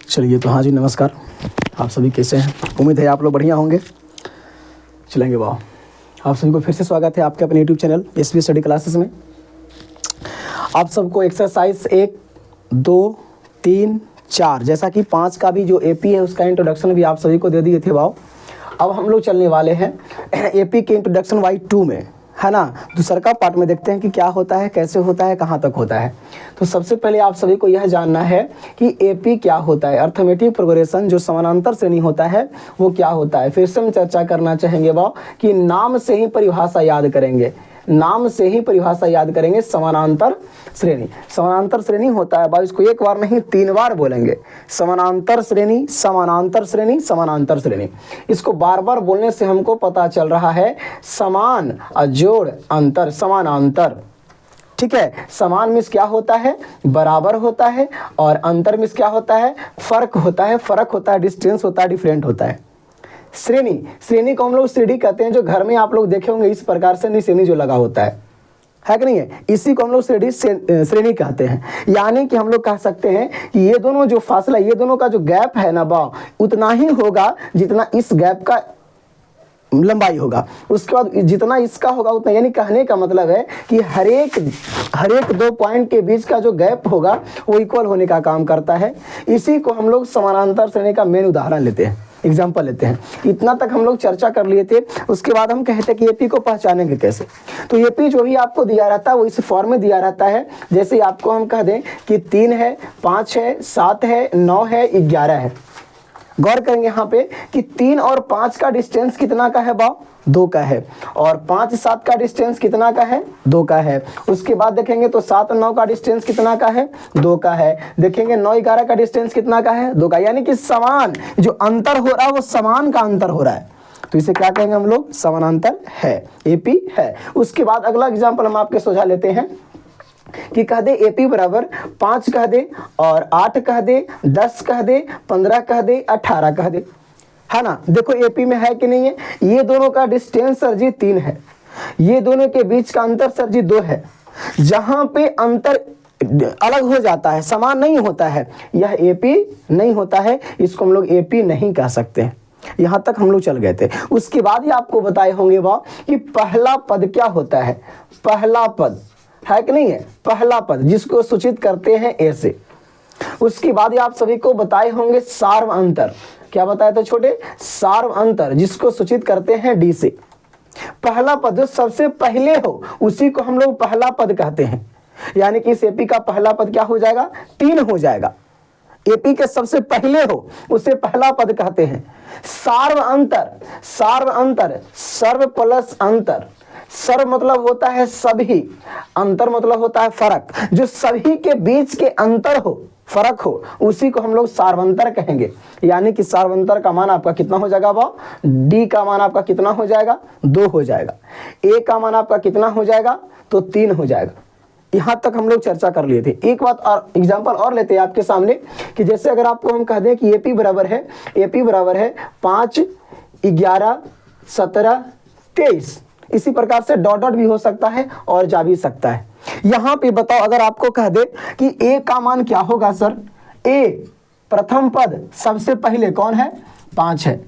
चलिए तो हाँ जी, नमस्कार। आप सभी कैसे हैं? उम्मीद है आप लोग बढ़िया होंगे। चलेंगे वाह। आप सभी को फिर से स्वागत है आपके अपने YouTube channel SP study classes में। आप सबको एक्सरसाइज 1, 2, 3, 4 जैसा कि 5 का भी जो एपी है उसका इंट्रोडक्शन भी आप सभी को दे दिए थे वाह। अब हम लोग चलने वाले हैं एपी के इंट्रोडक्शन वाई 2 में, है ना। दूसरा का पार्ट में देखते हैं कि क्या होता है, कैसे होता है, कहाँ तक होता है। तो सबसे पहले आप सभी को यह जानना है कि एपी क्या होता है, अर्थमेटिक प्रोग्रेशन जो समानांतर श्रेणी होता है वो क्या होता है। फिर से हम चर्चा करना चाहेंगे वाह कि नाम से ही परिभाषा याद करेंगे, नाम से ही परिभाषा याद करेंगे। समानांतर श्रेणी, समानांतर श्रेणी होता है भाई, इसको एक बार नहीं 3 बार बोलेंगे। समानांतर श्रेणी, समानांतर श्रेणी, समानांतर श्रेणी। इसको बार बार बोलने से हमको पता चल रहा है समान अजोड़ अंतर, समानांतर। ठीक है, समान मीन्स क्या होता है, बराबर होता है, और अंतर मीन्स क्या होता है, फर्क होता है, फर्क होता है, डिस्टेंस होता है, डिफरेंट होता है। श्रेणी, श्रेणी को हम लोग सीढ़ी कहते हैं, जो घर में आप लोग देखे होंगे इस प्रकार से निशानी जो लगा होता है कि नहीं है, इसी को हम लोग श्रेणी कहते हैं। यानी कि हम लोग कह सकते हैं कि ये दोनों जो फासला, ये दोनों का जो गैप है ना बा, उतना ही होगा जितना इस गैप का लंबाई होगा, उसके बाद जितना इसका होगा उतना। यानी कहने का मतलब है कि हर एक 2 पॉइंट के बीच का जो गैप होगा वो इक्वल होने का काम करता है। इसी को हम लोग समानांतर श्रेणी का मेन उदाहरण लेते हैं, एग्जाम्पल लेते हैं। इतना तक हम लोग चर्चा कर लिए थे। उसके बाद हम कहते हैं कि एपी को पहचानेंगे कैसे। तो एपी जो भी आपको दिया रहता है वो इस फॉर्म में दिया रहता है। जैसे आपको हम कह दें कि 3 है, 5 है, 7 है, 9 है, 11 है। गौर करेंगे यहाँ पे कि 3 और 5 का डिस्टेंस कितना का है बा, 2 का है। और 5 7 का डिस्टेंस कितना का है, 2 का है। उसके बाद देखेंगे तो 7 9 का डिस्टेंस कितना का है, 2 का है। देखेंगे 9 11 का डिस्टेंस कितना का है, 2 का। यानी कि समान जो अंतर हो रहा है वो समान का अंतर हो रहा है। तो इसे क्या कहेंगे हम लोग, समानांतर है, एपी है। उसके बाद अगला एग्जाम्पल हम आपके सोझा लेते हैं कि कह दे एपी बराबर 5 कह दे, और 8 कह दे, 10 कह दे, 15 कह दे, 18 कह दे, है ना। देखो एपी में है कि नहीं है। ये दोनों का डिस्टेंस सर जी 3 है, ये दोनों के बीच का अंतर सर जी 2 है। जहां पे अंतर अलग हो जाता है, समान नहीं होता है, यह एपी नहीं होता है, इसको हम लोग एपी नहीं कह सकते। यहां तक हम लोग चल गए थे। उसके बाद ही आपको बताए होंगे वाह कि पहला पद क्या होता है। पहला पद है कि नहीं है, पहला पद जिसको सूचित करते हैं ए से। उसके बाद ही आप सभी को बताए होंगे सार्व अंतर। क्या बताया था छोटे, सार्व अंतर जिसको सूचित करते हैं डी से। पहला पद जो सबसे पहले हो उसी को हम लोग पहला पद कहते हैं। यानी कि इस एपी का पहला पद क्या हो जाएगा, 3 हो जाएगा। एपी के सबसे पहले हो उसे पहला पद कहते हैं। सार्व अंतर, सार्व अंतर, सर्व प्लस अंतर। सर्व मतलब होता है सभी, अंतर मतलब होता है फर्क। जो सभी के बीच के अंतर हो, फर्क हो, उसी को हम लोग सार्वंतर कहेंगे। यानी कि सार्वंतर का मान आपका कितना हो जाएगा बा, डी का मान आपका कितना हो जाएगा, 2 हो जाएगा। ए का मान आपका कितना हो जाएगा, तो 3 हो जाएगा। यहां तक हम लोग चर्चा कर लिए थे। एक बात और एग्जांपल और लेते हैं आपके सामने कि जैसे अगर आपको हम कह दें कि एपी बराबर है, एपी बराबर है 5, 11, 17, 23। इसी प्रकार से डॉट डॉट भी हो सकता है और जा भी सकता है। यहां पे बताओ, अगर आपको कह दे कि ए का मान क्या होगा सर, ए प्रथम पद सबसे पहले कौन है, 5 है।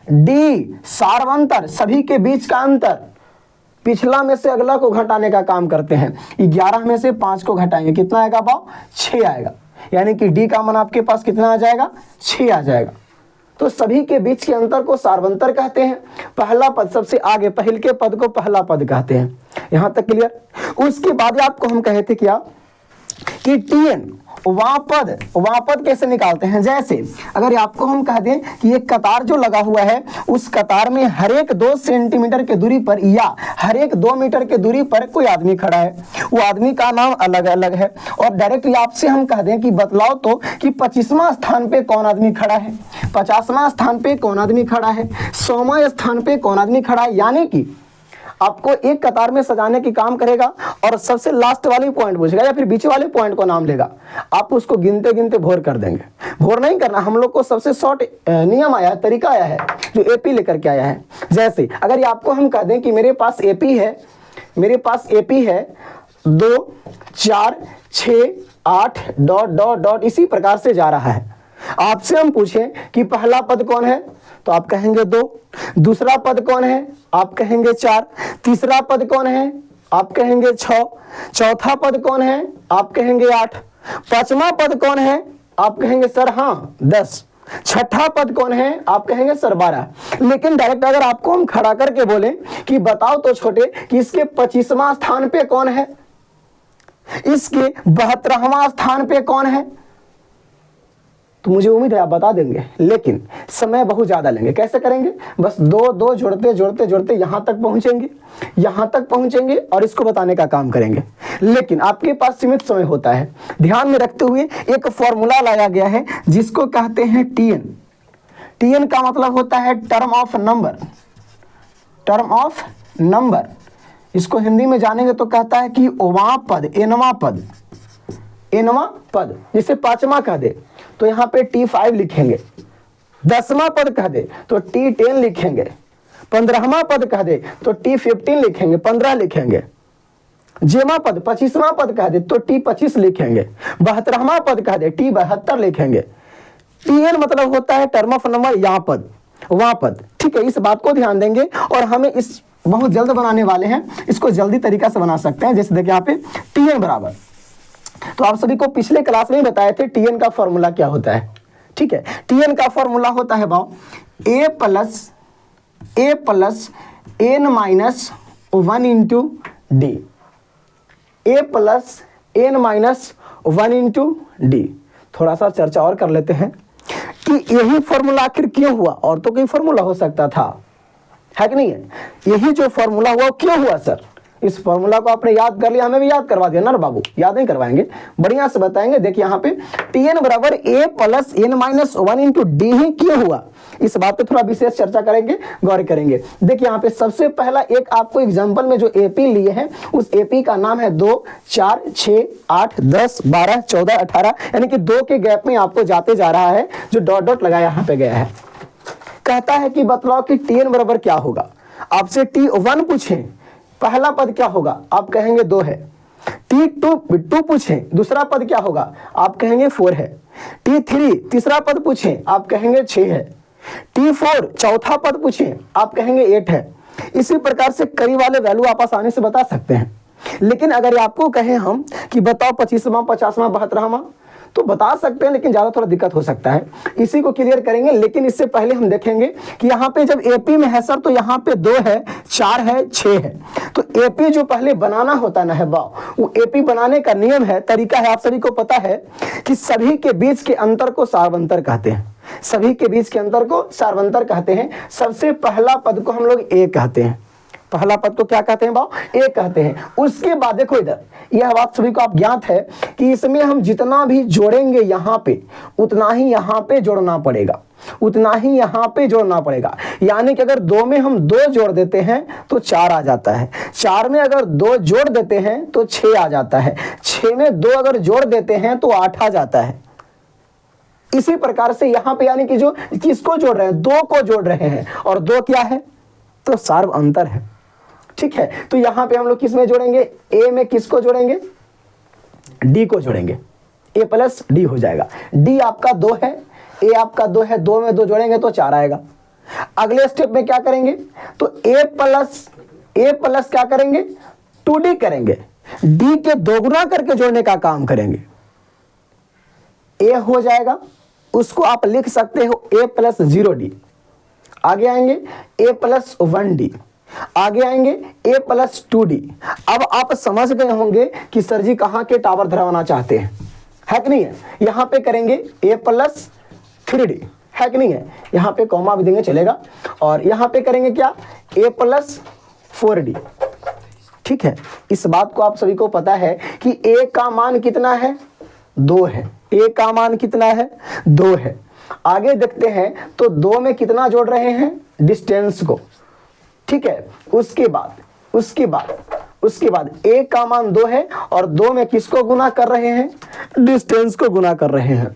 डी सार्वंतर सभी के बीच का अंतर, पिछला में से अगला को घटाने का काम करते हैं। 11 में से 5 को घटाएंगे, कितना आएगा बाव, 6 आएगा। यानी कि डी का मान आपके पास कितना आ जाएगा, 6 आ जाएगा। तो सभी के बीच के अंतर को सार्वंतर कहते हैं। पहला पद सबसे आगे, पहले के पद को पहला पद कहते हैं। यहां तक क्लियर। उसके बाद आपको हम कहे थे क्या कि टीएन वापद कैसे निकालते हैं। जैसे अगर आपको हम कह दें कि एक कतार जो लगा हुआ है, उस कतार में हर एक 2 सेंटीमीटर के दूरी पर या हर एक 2 मीटर के दूरी पर कोई आदमी खड़ा है। वो आदमी का नाम अलग अलग है। और डायरेक्टली आपसे हम कह दें कि बतलाओ तो कि 25वां स्थान पे कौन आदमी खड़ा है, 50वां स्थान पे कौन आदमी खड़ा है, 100वां स्थान पे कौन आदमी खड़ा है। यानी कि आपको एक कतार में सजाने की काम करेगा और सबसे लास्ट वाली पॉइंट पूछेगा या फिर बीच वाले पॉइंट को नाम लेगा। आप उसको गिनते गिनते भोर कर देंगे। भोर नहीं करना, हम लोग को सबसे शॉर्ट नियम आया है, तरीका आया है जो एपी लेकर के आया है। जैसे अगर आपको हम कह दें कि मेरे पास एपी है, 2 4 6 8 डॉट डॉट डॉट इसी प्रकार से जा रहा है। आपसे हम पूछें कि पहला पद कौन है, तो आप कहेंगे 2, दूसरा पद कौन है, आप कहेंगे 4, तीसरा पद कौन है, आप कहेंगे 6, चौथा पद कौन है, आप कहेंगे 8, पांचवा पद कौन है, आप कहेंगे सर हाँ 10, छठा पद कौन है, आप कहेंगे सर 12। लेकिन डायरेक्ट अगर आपको हम खड़ा करके बोले कि बताओ तो छोटे कि इसके 25वां स्थान पे कौन है, इसके 72वां स्थान पे कौन है, तो मुझे उम्मीद है आप बता देंगे, लेकिन समय बहुत ज्यादा लेंगे। कैसे करेंगे, बस 2 जोड़ते जोड़ते जोड़ते यहां तक पहुंचेंगे और इसको बताने का काम करेंगे। लेकिन आपके पास सीमित समय होता है, ध्यान में रखते हुए एक फॉर्मूला लाया गया है जिसको कहते हैं टीएन। टीएन का मतलब होता है टर्म ऑफ नंबर। इसको हिंदी में जानेंगे तो कहता है कि ओवां पद, एनवां पद, जिसे 5वां कह दे तो यहाँ पे T5 लिखेंगे, 10वां पद कह दे तो T10 लिखेंगे, 15वां पद कह दे तो T15 लिखेंगे, 15 लिखेंगे, जेमा पद 25वां पद कह दे तो T25 लिखेंगे, 72वां पद कह दे T72 लिखेंगे। टीएन मतलब होता है टर्म ऑफ नंबर, यहाँ पद वहां पद। ठीक है, इस बात को ध्यान देंगे और हमें इस बहुत जल्द बनाने वाले हैं, इसको जल्दी तरीका से बना सकते हैं। जैसे देखिए यहाँ पे टीएन बराबर, तो आप सभी को पिछले क्लास में ही बताए थे टीएन का फॉर्मूला क्या होता है। ठीक है, टीएन का फॉर्मूला होता है भाव a plus n minus 1 into D, a plus n minus 1 into D. थोड़ा सा चर्चा और कर लेते हैं कि यही फॉर्मूला आखिर क्यों हुआ, और तो कोई फॉर्मूला हो सकता था, है कि नहीं है। यही जो फॉर्मूला हुआ क्यों हुआ सर, इस फॉर्मूला को आपने याद कर लिया, हमें भी याद करवा दिया ना बाबू, याद नहीं करवाएंगे, बढ़िया से बताएंगे। देखिए यहाँ पे टीएन बराबर a plus n minus 1 into d ही क्यों हुआ, इस बात पे थोड़ा विशेष चर्चा करेंगे, गौर करेंगे। देखिए यहाँ पे सबसे पहला एक आपको एग्जांपल में जो एपी लिए हैं उस एपी का नाम है 2, 4, 6, 8, 10, 12, 14, 18, यानी कि 2 के गैप में आपको जाते जा रहा है, जो डॉट डॉट लगाया यहाँ पे गया है। कहता है कि बतलाओ कि टीएन बराबर क्या होगा। आपसे T1 पूछे पहला पद क्या होगा, आप कहेंगे 2 है। T2 पूछे दूसरा पद क्या होगा, आप कहेंगे 4 है। T3 तीसरा पद पूछे आप कहेंगे 6 है। T4 चौथा पद पूछे आप कहेंगे 8 है। इसी प्रकार से कई वाले वैल्यू आप आसानी से बता सकते हैं। लेकिन अगर आपको कहें हम कि बताओ 25वां, 50वां, 72वां, तो बता सकते हैं, लेकिन ज़्यादा थोड़ा दिक्कत हो सकता है, इसी को क्लियर करेंगे। लेकिन इससे पहले हम देखेंगे कि यहाँ पे जब एपी में है सर, तो यहाँ पे 2 है, 4 है, 6 है, तो एपी जो पहले बनाना होता ना है वाह, वो एपी बनाने का नियम है, तरीका है, आप सभी को पता है कि सभी के बीच के अंतर को सार्वंतर कहते हैं, सभी के बीच के अंतर को सार्वंतर कहते हैं। सबसे पहला पद को हम लोग ए कहते हैं, पहला पद को क्या कहते हैं भाव, ए कहते हैं। उसके बाद देखो इधर, यह बात सभी को आप ज्ञात है कि इसमें हम जितना भी जोड़ेंगे यहाँ पे उतना ही यहाँ पे जोड़ना पड़ेगा, उतना ही यहाँ पे जोड़ना पड़ेगा। यानी कि अगर 2 में हम 2 जोड़ देते हैं तो 4 आ जाता है, 4 में अगर 2 जोड़ देते हैं तो 6 आ जाता है, 6 में 2 अगर जोड़ देते हैं तो 8 आ जाता है। इसी प्रकार से यहाँ पे यानी कि जो किसको जोड़ रहे हैं, 2 को जोड़ रहे हैं, और 2 क्या है, तो सार्व अंतर है। ठीक है, तो यहां पे हम लोग किस में जोड़ेंगे, ए में किसको जोड़ेंगे, डी को जोड़ेंगे, ए प्लस डी हो जाएगा। डी आपका 2 है, ए आपका 2 है, 2 में 2 जोड़ेंगे तो 4 आएगा। अगले स्टेप में क्या करेंगे, तो ए प्लस क्या करेंगे, 2d करेंगे, डी के 2 गुना करके जोड़ने का काम करेंगे, ए हो जाएगा। उसको आप लिख सकते हो ए प्लस 0d। आगे आएंगे ए प्लस 1d, आगे आएंगे a प्लस 2d। अब आप समझ गए होंगे कि सर जी कहाँ के टावर धराना चाहते हैं, है कि नहीं है। यहाँ पे करेंगे a प्लस 3d, है कि नहीं है, यहाँ पे कॉमा भी देंगे चलेगा, और यहाँ पे करेंगे क्या, a प्लस 4d। ठीक है, इस बात को आप सभी को पता है कि a का मान कितना है, 2 है, a का मान कितना है, 2 है। आगे देखते हैं तो 2 में कितना जोड़ रहे हैं, डिस्टेंस को। ठीक है, उसके बाद a का मान 2 है और 2 में किसको गुना कर रहे हैं, डिस्टेंस को गुना कर रहे हैं।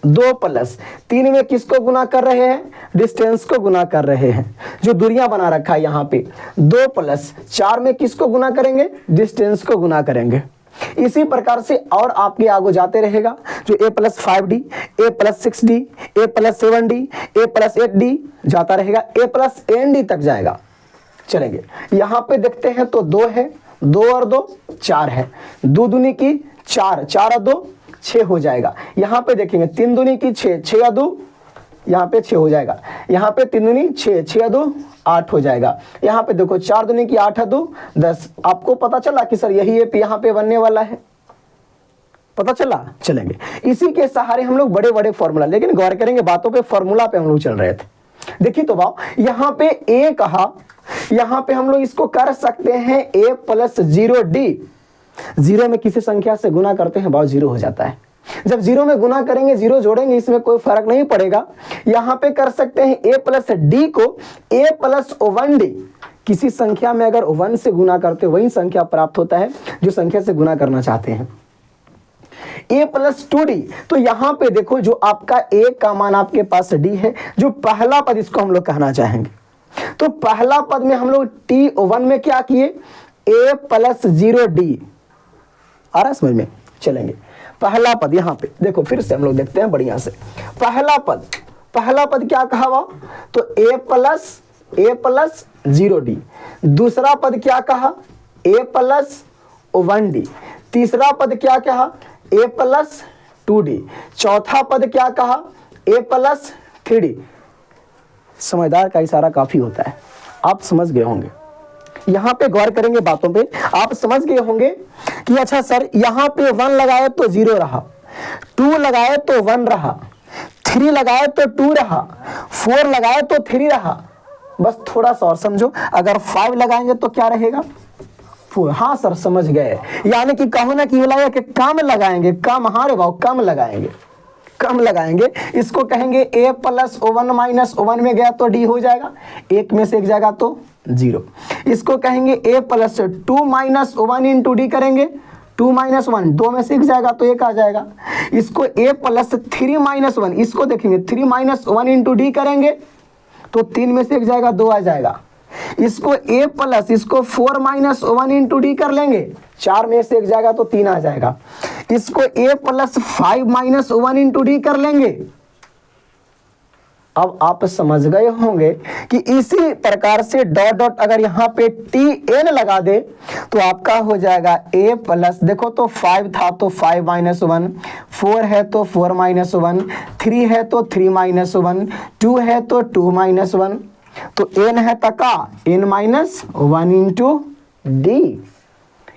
2 प्लस 3 में किसको गुना कर रहे हैं, डिस्टेंस को गुना कर रहे हैं, जो दूरियां बना रखा है यहाँ पे। 2 प्लस 4 में किसको गुना करेंगे, डिस्टेंस को गुना करेंगे। इसी प्रकार से और आपके आगे जाते रहेगा, जो a plus 5d, a plus 6d, a plus 7d, a plus 8d जाता रहेगा, a प्लस n तक जाएगा। चलेंगे यहाँ पे देखते हैं तो 2 है, 2 और 2 4 है, 2 दूनी की 4, 4 और 2 6 हो जाएगा। यहाँ पे देखेंगे 3 दूनी की 6, 6 और 2 यहाँ पे 6 हो जाएगा। यहाँ पे 3 दूनी 6, 6 और 2 8 हो जाएगा। यहाँ पे देखो 4 दूनी की 8 और 2 10। आपको पता चला कि सर यही है यहाँ पे बनने वाला है, पता चला। चलेंगे इसी के सहारे हम लोग बड़े बड़े फॉर्मूला, लेकिन गौर करेंगे बातों पे, फॉर्मूला पे हम लोग चल रहे थे। देखिए तो भाव यहाँ पे a कहा, यहाँ पे हम लोग इसको कर सकते हैं a प्लस 0d। 0 में किसी संख्या से गुना करते हैं भाव 0 हो जाता है। जब 0 में गुना करेंगे 0 जोड़ेंगे, इसमें कोई फर्क नहीं पड़ेगा। यहाँ पे कर सकते हैं a प्लस d को a प्लस 1d। किसी संख्या में अगर 1 से गुना करते वही संख्या प्राप्त होता है जो संख्या से गुना करना चाहते हैं। a प्लस 2d, तो यहाँ पे देखो जो आपका a का मान आपके पास d है, जो पहला पद इसको हम लोग कहना चाहेंगे। तो पहला पद में हम लोग t1 में क्या किए, a प्लस 0d। आ रहा है समझ में। चलेंगे पहला पद यहाँ पे देखो, फिर से हम लोग देखते हैं बढ़िया से। पहला पद क्या कहा हुआ, तो a प्लस 0d। दूसरा पद क्या कहा, a प्लस 1d। तीसरा पद क्या कहा, a प्लस 2d। चौथा पद क्या कहा, a प्लस 3d। समझदार का इशारा काफी होता है, आप समझ गए होंगे। यहाँ पे गौर करेंगे बातों पे, आप समझ गए होंगे कि अच्छा सर यहाँ पे 1 लगाए तो 0 रहा, 2 लगाए तो 1 रहा, 3 लगाए तो 2 रहा, 4 लगाए तो 3 रहा। बस थोड़ा सा और समझो, अगर 5 लगाएंगे तो क्या रहेगा, 4। हाँ सर समझ गए, यानी कि कहो ना कि बोला कि कम लगाएंगे, कम, हाँ रे भाव कम लगाएंगे, कम लगाएंगे। इसको कहेंगे a प्लस 1 माइनस 1 में गया तो d हो जाएगा, 1 में से 1 जाएगा तो 0। इसको कहेंगे a plus 2 minus 1 into D करेंगे, 2 माइनस 1 2 में से 1 जाएगा तो 1 आ जाएगा। इसको a प्लस 3 माइनस 1, इसको देखेंगे 3 माइनस 1 इंटू डी करेंगे तो 3 में से 1 जाएगा 2 आ जाएगा। इसको a प्लस इसको 4 माइनस 1 इंटू डी कर लेंगे, 4 में से 1 जाएगा तो 3 आ जाएगा। इसको a plus 5 minus 1 into D कर लेंगे। अब आप समझ गए होंगे कि इसी प्रकार से डॉट डॉट अगर यहाँ पे tn लगा दे तो आपका हो जाएगा a प्लस, देखो तो 5 था तो 5 माइनस 1, 4 है तो 4 माइनस 1, 3 है तो 3 माइनस 1, 2 है तो 2 माइनस 1, तो n है तका n माइनस 1 इंटू डी।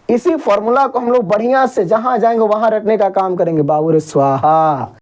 इसी फॉर्मूला को हम लोग बढ़िया से जहां जाएंगे वहां रखने का काम करेंगे। बाबू रे स्वाहा।